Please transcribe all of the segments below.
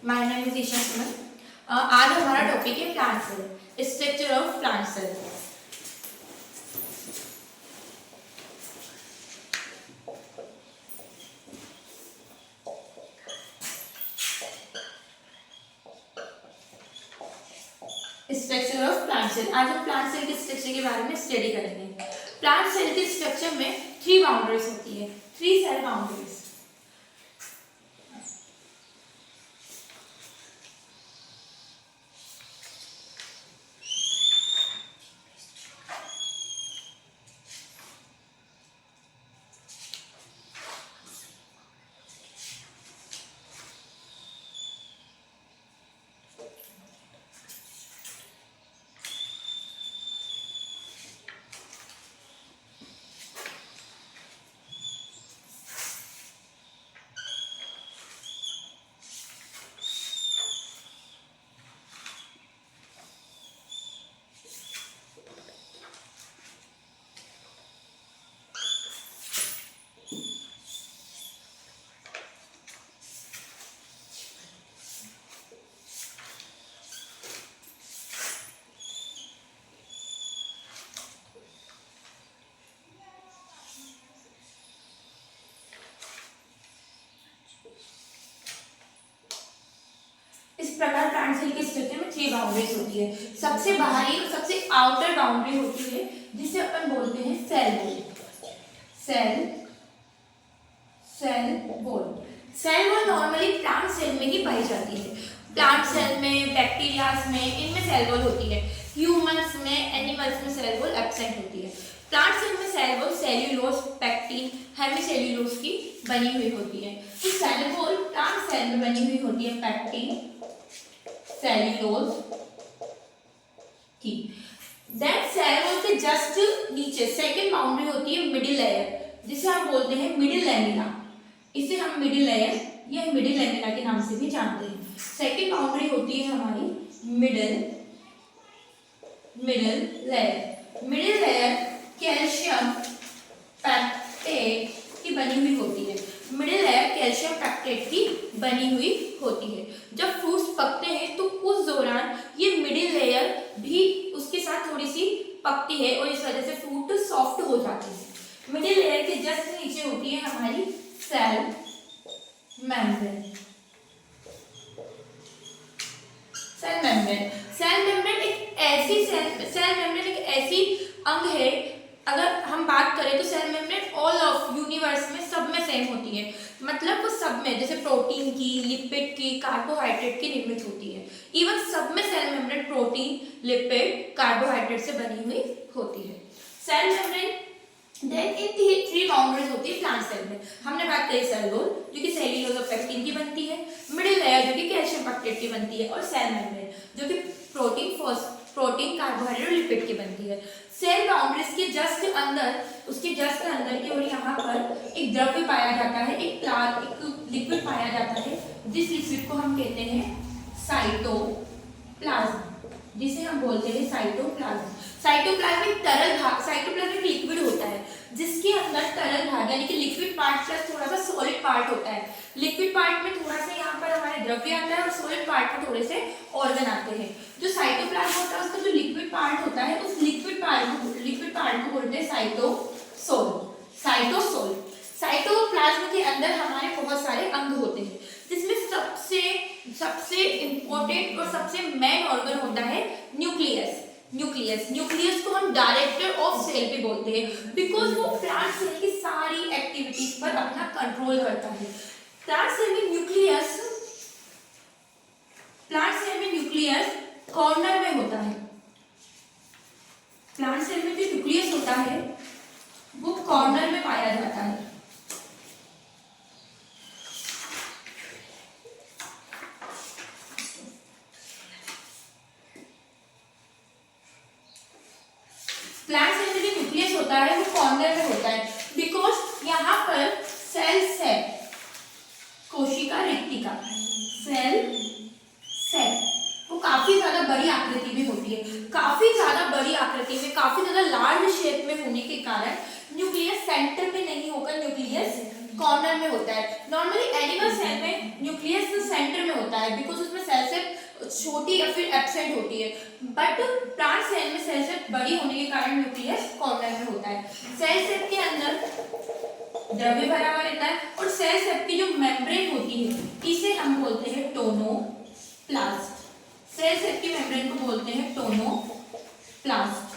My name is Isha Suman. आज हमारा topic है plant cell, structure of plant cell. Structure of plant cell. आज हम प्लांट सेल के स्ट्रक्चर के बारे में स्टडी करेंगे। प्लांट सेल के स्ट्रक्चर में 3 बाउंड्रीज होती है, 3 सेल बाउंड्रीज। इस प्रकार प्लांट सेल के स्ट्रक्चर में 3 बाउंड्रीज होती है। सबसे बाहरी और सबसे आउटर बाउंड्री होती है जिसे अपन बोलते हैं cell wall. Cell wall normally plant cell में ही पाई जाती है। प्लांट सेल में, बैक्टीरियाज में, इनमें सेल वॉल होती है। ह्यूमंस में, एनिमल्स में सेल वॉल एब्सेंट होती है। प्लांट सेल में सेल वॉल सेल्यूलोज, पेक्टिन, हेमिसेल्यूलोज की बनी हुई होती है। तो सेल वॉल प्लांट सेल में बनी हुई होती है पेक्टिन, सेल्यूलोज की। देन सेल वॉल के जस्ट नीचे सेकंड बाउंड्री होती है मिडिल लेयर, जिसे हम बोलते हैं मिडिल लैमिना। इसे हम मिडिल लेयर या मिडिल लैमिना के नाम से भी जानते हैं। सेकंड बाउंड्री होती है हमारी middle layer. Middle layer calcium pectate की बनी हुई होती है। मिडिल लेयर कैल्शियम पैक्टेट की बनी हुई होती है। जब फ्रूट्स पकते हैं तो उस दौरान ये मिडिल लेयर भी उसके साथ थोड़ी सी पकती है और इस वजह से फ्रूट सॉफ्ट हो जाते हैं। मिडिल लेयर के जस्ट नीचे होती है हमारी सेल मेम्ब्रेन। सेल मेम्ब्रेन एक ऐसी अंग है, अगर हम बात करें तो cell membrane all of universe में सब में सेम होती है। मतलब वो सब में, जैसे प्रोटीन की, लिपिड की, कार्बोहाइड्रेट की निर्मित होती है। इवन सब में cell membrane protein, lipid, carbohydrate से बनी हुई होती है। सेल मेम्ब्रेन देन इन 3 बाउंड्रीज होती है प्लांट सेल में। हमने बात करी सेल वॉल जो कि सेल्यूलोज और पेक्टिन की बनती है, मिडिल लेयर जो कि कैल्शियम पैक्टेट की बनती है, और सेल मेम्ब्रेन जो कि प्रोटीन, कार्बोहाइड्रेट और लिपिड की बनती है। सेल बाउंड्रीज के जस्ट अंदर, उसके जस्ट अंदर की ओर यहाँ पर एक द्रव्य पाया जाता है, एक लिक्विड पाया जाता है, जिस लिक्विड को हम कहते हैं साइटोप्लाज्म, जिसे हम बोलते हैं साइटोप्लाज्म। साइटोप्लाज्म लिक्विड होता है जिसके अंदर तरल भाग यानी कि लिक्विड पार्ट प्लस थोड़ा सा सॉलिड पार्ट होता है। लिक्विड पार्ट में थोड़ा सा यहाँ पर हमारे द्रव्य आता है और सॉलिड पार्ट में थोड़े से ऑर्गन आते हैं। जो साइटोप्लाज्म होता है उसका जो लिक्विड पार्ट होता है, उस लिक्विड पार्ट को बोलते हैं साइटोसोल। साइटोप्लाज्म के अंदर हमारे बहुत सारे अंग होते हैं, जिसमें सबसे इंपॉर्टेंट और सबसे मेन ऑर्गन होता है न्यूक्लियस को हम डायरेक्टर ऑफ सेल भी बोलते हैं, बिकॉज वो प्लांट सेल की सारी एक्टिविटीज पर अपना कंट्रोल करता है। प्लांट सेल में न्यूक्लियस कॉर्नर में होता है। प्लांट सेल में जो न्यूक्लियस होता है वो कॉर्नर में पाया जाता है। प्लांट सेल में जो न्यूक्लियस होता है वो कॉर्नर में होता है, बिकॉज यहाँ पर सेल्स है, कोशिका रिक्तिका, वो काफी ज्यादा बड़ी आकृति में होती है। काफी ज्यादा बड़ी आकृति में, काफी ज्यादा लार्ज शेप में होने के कारण न्यूक्लियस सेंटर में नहीं होकर न्यूक्लियस कॉर्नर में होता है। नॉर्मली एनिमल सेल में न्यूक्लियस सेंटर में होता है बिकॉज उसमें सेल से छोटी या फिर एब्सेंट होती है, बट प्लांट सेल में सेल से बड़ी होने के कारण न्यूक्लियस कॉर्नर में होता है। सेल सेप के अंदर द्रव्य भरा हुआ रहता है और सेल सेप की जो मेम्ब्रेन होती है इसे हम बोलते हैं टोनोप्लास्ट। सेल सेप की मेम्ब्रेन को बोलते हैं टोनोप्लास्ट।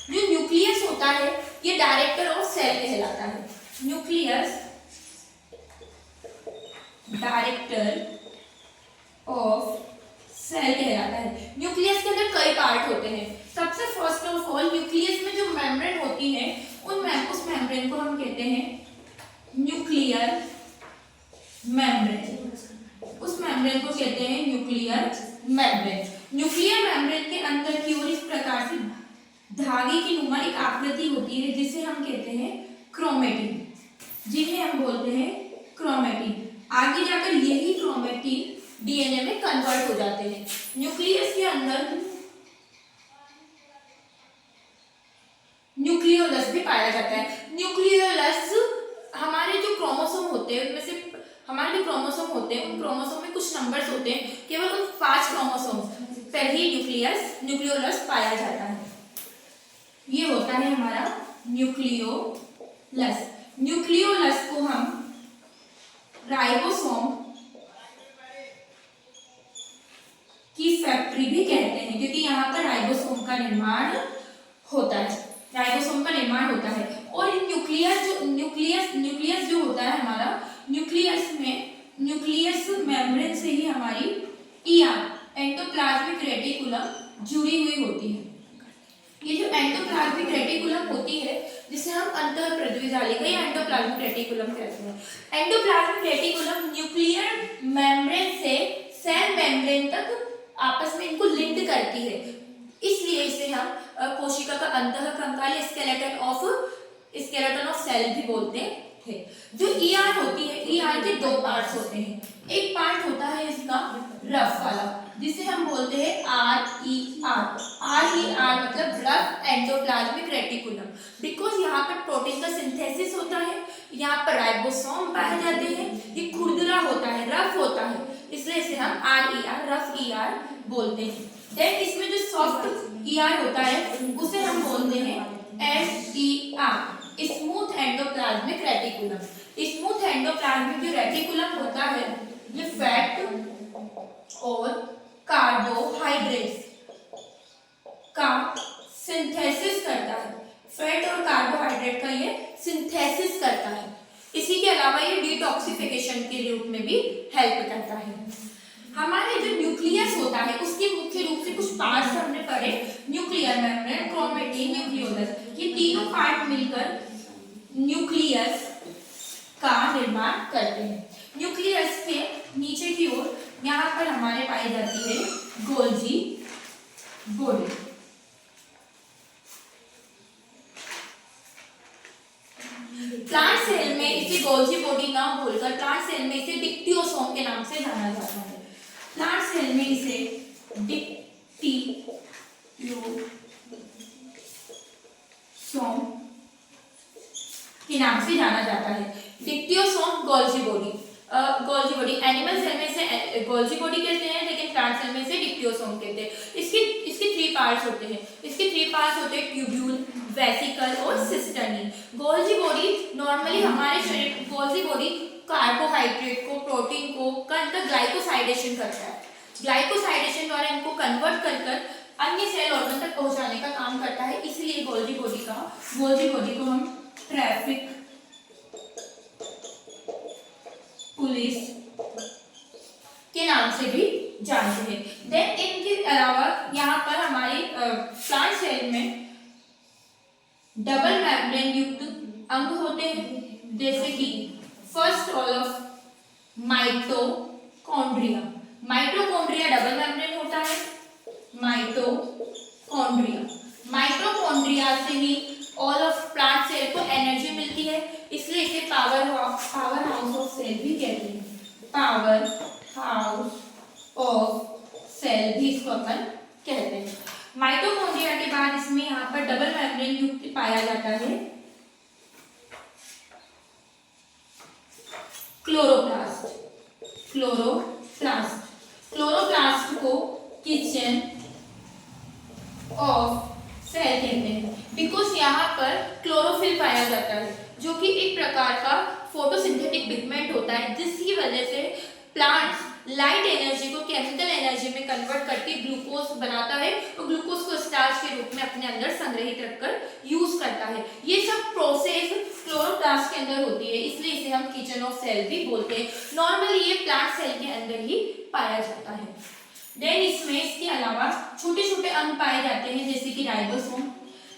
जो न्यूक्लियस होता है ये डायरेक्टर ऑफ सेल कहलाता है। न्यूक्लियस डायरेक्टर ऑफ सेल कहलाता है। न्यूक्लियस के अंदर कई पार्ट होते हैं। सबसे फर्स्ट ऑफ ऑल न्यूक्लियस में जो मेम्ब्रेन होती है उस मेम्ब्रेन को हम कहते हैं न्यूक्लियर मेम्ब्रेन। उस मेम्ब्रेन को कहते हैं न्यूक्लियर मेम्ब्रेन। न्यूक्लियर मेम्ब्रेन के अंदर की ओर इस प्रकार से धागे की नुमा एक आकृति होती है जिसे हम कहते हैं क्रोमेटिन, जिन्हें हम बोलते हैं क्रोमेटिन। आगे जाकर यही क्रोमेटिन डीएनए में कन्वर्ट हो जाते हैं। न्यूक्लियस के अंदर न्यूक्लियोलस भी पाया जाता है। न्यूक्लियोलस हमारे जो क्रोमोसोम होते हैं उनमें से हमारे जो क्रोमोसोम होते हैं उन क्रोमोसोम में कुछ नंबर्स होते हैं, केवल उन 5 क्रोमोसोम पर ही न्यूक्लियोलस पाया जाता है। ये होता है हमारा न्यूक्लियोलस। न्यूक्लियोलस को हम राइबोसोम की फैक्ट्री भी कहते हैं क्योंकि यहाँ पर राइबोसोम का निर्माण होता है। राइबोसोम का निर्माण होता है और न्यूक्लियस जो होता है हमारा, न्यूक्लियस मेम्ब्रेन से ही हमारी ईआर एंडोप्लाज्मिक रेटिकुलम जुड़ी हुई होती है। ये जो एंडोप्लाज्मिक रेटिकुलम होती है जिसे हम अंतःप्रज्वालिका या एंडोप्लाज्मिक रेटिकुलम कहते हैं। एंडोप्लाज्मिक रेटिकुलम न्यूक्लियर मेम्ब्रेन से सेल मेम्ब्रेन तक आपस में इनको लिंक करती है, इसलिए इसे हम कोशिका का अंतःकंकाल स्केलेटन ऑफ सेल भी बोलते हैं। जो ईआर होती है, ईआर के 2 पार्ट्स होते हैं। एक पार्ट होता है इसका रफ वाला जिसे हम बोलते हैं RER। RER मतलब रफ एंडोप्लाज्मिक रेटिकुलम, बिकॉज यहाँ पर प्रोटीन का सिंथेसिस होता है, यहाँ पर राइबोसोम पाए जाते हैं, ये खुरदरा होता है, रफ होता है, इसलिए इसे हम RER रफ ER बोलते हैं। देन इसमें जो सॉफ्ट ER होता है उसे हम बोलते हैं SER smooth endoplasmic reticulum. Smooth endoplasmic जो रेटिकुलम होता है ये फैट और कार्बोहाइड्रेट्स का सिंथेसिस करता है। फैट और कार्बोहाइड्रेट का ये सिंथेसिस करता है। इसी के अलावा ये डिटॉक्सिफिकेशन के रूप में भी हेल्प करता है। हमारे जो न्यूक्लियस होता है उसके मुख्य रूप से कुछ पार्ट्स हमने पढ़े, न्यूक्लियर मेम्ब्रेन, क्रोमेटिन, न्यूक्लियोलस। ये तीनों पार्ट मिलकर न्यूक्लियस का निर्माण करते हैं। न्यूक्लियस के नीचे की ओर यहाँ पर हमारे पाई जाती है गोल्जी बॉडी। प्लांट सेल में इसे गोल्जी बॉडी ना बोलकर प्लांट सेल में इसे डिक्टियोसोम के नाम से जाना जाता है। प्लांट सेल में इसे डिक्टियोसोम के नाम से जाना जाता है। Dictyosome Golgi body. Golgi body animal cell में से गोल्जी बॉडी कहते हैं, लेकिन प्लांट सेल में से डिक्टियोसोम कहते हैं। इसके 3 पार्ट्स होते हैं। इसके 3 पार्ट्स होते हैं ट्यूब्यूल, वेसिकल और सिस्टर्नी। गोल्जी बॉडी नॉर्मली हमारे शरीर, गोल्जी बॉडी कार्बोहाइड्रेट को, प्रोटीन को का ग्लाइकोसाइडेशन करता है। ग्लाइकोसाइडेशन द्वारा इनको कन्वर्ट कर अन्य सेल ऑर्गन तक पहुंचाने का काम करता है। इसलिए गोल्जी बॉडी को हम ट्रैफिक पुलिस के नाम से भी जानते हैं। देन इनके अलावा यहाँ पर हमारे प्लांट सेल में डबल मेम्ब्रेन युक्त अंग होते हैं, जैसे कि first of mitochondria. Mitochondria double membrane होता है। माइटोकॉन्ड्रिया से ही ऑल ऑफ प्लांट सेल को एनर्जी मिलती है, इसलिए इसे पावर हाउस ऑफ सेल भी कहते हैं। पावर हाउस ऑफ सेल भी इसको अपन कहते हैं। माइटोकॉन्ड्रिया के बाद इसमें यहाँ पर डबल मेम्ब्रेन युक्त पाया जाता है क्लोरोप्लास्ट को किचन ऑफ सेल कहते हैं बिकॉज यहाँ पर क्लोरोफिल पाया जाता है जो कि एक प्रकार का फोटोसिंथेटिक पिगमेंट होता है जिसकी वजह से प्लांट्स लाइट एनर्जी को केमिकल एनर्जी में कन्वर्ट करके ग्लूकोज बनाता है और ग्लूकोज को स्टार्च के रूप में अपने अंदर संग्रहित रखकर यूज करता है। ये सब प्रोसेस क्लोरोप्लास्ट के अंदर होती है, इसलिए इसे हम किचन ऑफ सेल भी बोलते हैं। नॉर्मली ये प्लांट सेल के अंदर ही पाया जाता है। देन इसमें इसके अलावा छोटे छोटे अंग पाए जाते हैं जैसे कि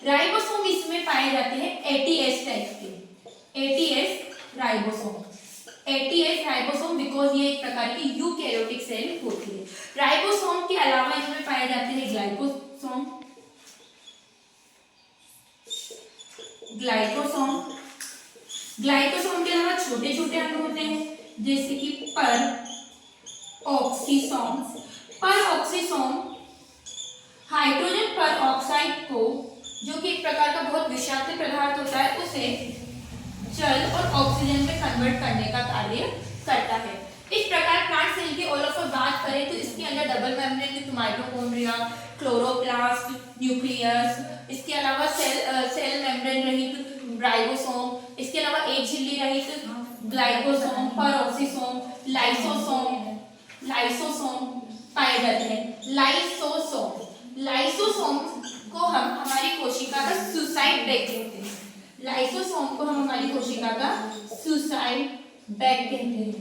राइबोसोम इसमें पाए जाते हैं एटीएस टाइप के, एटीएस राइबोसोम बिकॉज ये एक प्रकार की यूकैरियोटिक सेल होती है। राइबोसोम के अलावा इसमें पाए जाते हैं ग्लाइकोसोम के अलावा छोटे छोटे अंग होते हैं जैसे कि परऑक्सीसोम हाइड्रोजन परऑक्साइड को, जो कि एक प्रकार का बहुत विषाक्त पदार्थ होता है, उसे जल और ऑक्सीजन में कन्वर्ट करने का कार्य करता है। इस प्रकार प्लांट सेल की ऑल ओवर बात करें तो इसके अंदर डबल मेम्ब्रेन युक्त माइटोकॉन्ड्रिया, क्लोरोप्लास्ट, न्यूक्लियस, इसके अलावा सेल मेम्ब्रेन रहित राइबोसोम, इसके अलावा एक झिल्ली रहित ग्लाइकोसोम, परऑक्सीसोम, लाइसोसोम पाए जाते हैं। लाइसोसोम को हम हमारी कोशिका का सुसाइड बैग कहते हैं।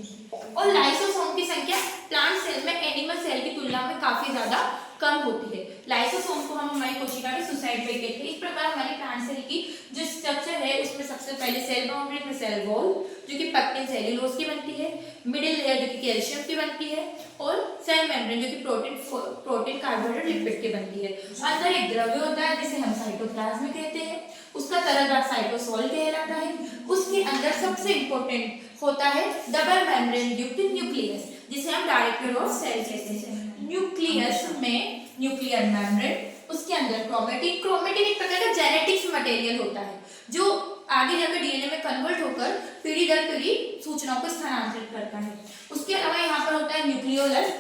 और लाइसोसोम की संख्या प्लांट सेल में एनिमल सेल की तुलना में काफी ज्यादा कम होती है। लाइसोसोम को हम हमारी कोशिका के सुसाइड बैग कहते हैं। इस प्रकार हमारी प्लांट सेल की जो स्ट्रक्चर है उसमें सबसे पहले सेल बाउंड्री में सेल वॉल जो कि पेक्टिन सेल्यूलोज की बनती है, मिडिल लेयर जो कि कैल्शियम की बनती है और सेल मेम्ब्रेन जो कि प्रोटीन कार्बोहाइड्रेट लिपिड की बनती है। अंदर एक द्रव्य होता है जिसे हम साइटोप्लाज्म कहते हैं, उसका तरल साइटोसोल कहलाता है। उसके अंदर सबसे इंपॉर्टेंट होता है डबल मेम्ब्रेन युक्त न्यूक्लियस जिसे हम डायरेक्टर ऑफ सेल कहते हैं। न्यूक्लियस में न्यूक्लियर मेम्ब्रेन, उसके अंदर क्रोमेटिन एक प्रकार का जेनेटिक्स मटेरियल होता है जो आगे जाकर डीएनए में कन्वर्ट होकर पीढ़ी दर पीढ़ी सूचनाओं को स्थानांतरित करता है। उसके अलावा यहाँ पर होता है न्यूक्लियोलस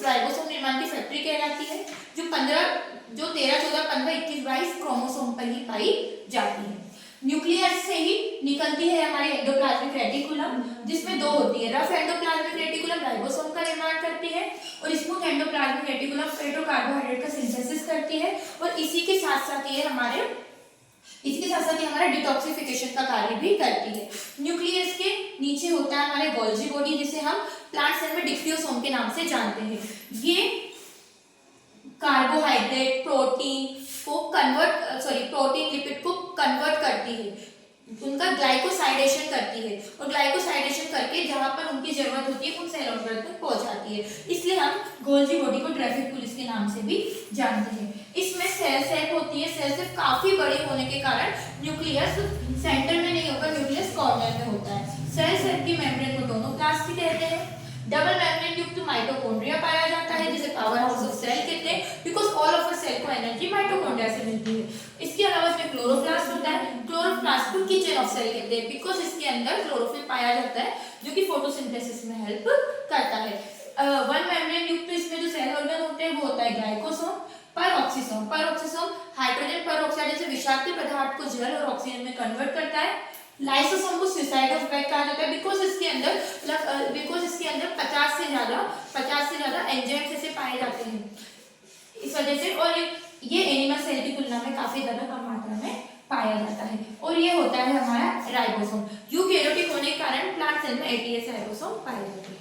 राइबोसोम निर्माण की फैक्ट्री कहलाती है जो 13, 14, 15, 21, 22 क्रोमोसोम पर ही पाई जाती है। न्यूक्लियस से ही निकलती है हमारी एंडोप्लाज्मिक रेटिकुलम जिसमें दो होती है। रफ एंडोप्लाज्मिक रेटिकुलम राइबोसोम का निर्माण करती है और स्मूथ एंडोप्लाज्मिक रेटिकुलम कार्बोहाइड्रेट का सिंथेसिस करती है और इसी के साथ साथ ये हमारा डिटॉक्सिफिकेशन का कार्य भी करती है। न्यूक्लियस के नीचे होता है हमारे गोल्जी बॉडी जिसे हम प्लांट सेल में डिप्टियोसोम के नाम से जानते हैं। ये कार्बोहाइड्रेट प्रोटीन लिपिड को कन्वर्ट करती है, उनका ग्लाइकोसाइडेशन करती है और ग्लाइकोसाइडेशन करके जहां पर उनकी जरूरत होती है उन सेल ऑर्गन तक पहुंचाती है। इसलिए हम गोल्जी बॉडी को ट्रैफिक पुलिस के नाम से भी जानते हैं। इसमें सेल होती है, सेल काफी बड़े होने के कारण न्यूक्लियस सेंटर में नहीं होकर न्यूक्लियस कॉर्नर में होता है। सेल की मेम्ब्रेन को दोनों प्लास्ट कहते हैं। डबल मेम्ब्रेन युक्त माइटोकॉन्ड्रिया पाया जाता है जिसे पावर हाउस ऑफ सेल कहते हैं because all of a cell को एनर्जी माइटोकॉन्ड्रिया से मिलती है। इसके अलावा इसमें क्लोरोप्लास्ट होता है। क्लोरोप्लास्ट को किचन ऑफ सेल कहते हैं बिकॉज इसके अंदर क्लोरोफिल पाया जाता है जो कि फोटोसिंथेसिस में हेल्प करता है। वन मेम्ब्रेन युक्त इसमें जो सेल ऑर्गन होते हैं वो होता है ग्लाइकोसोम, परऑक्सीसोम हाइड्रोजन परऑक्साइड जैसे विषाक्त पदार्थ को जल और ऑक्सीजन में कन्वर्ट करता है। लाइसोसोम को सुसाइड ऑफ बैग कहा जाता है बिकॉज इसके अंदर 50 से ज्यादा एंजाइम्स ऐसे पाए जाते हैं इस वजह से, और ये एनिमल सेल की तुलना में काफी ज्यादा कम मात्रा में पाया जाता है। और ये होता है हमारा राइबोसोम। यूकैरियोटिक होने के कारण प्लांट सेल में एटीएस राइबोसोम पाए जाते हैं।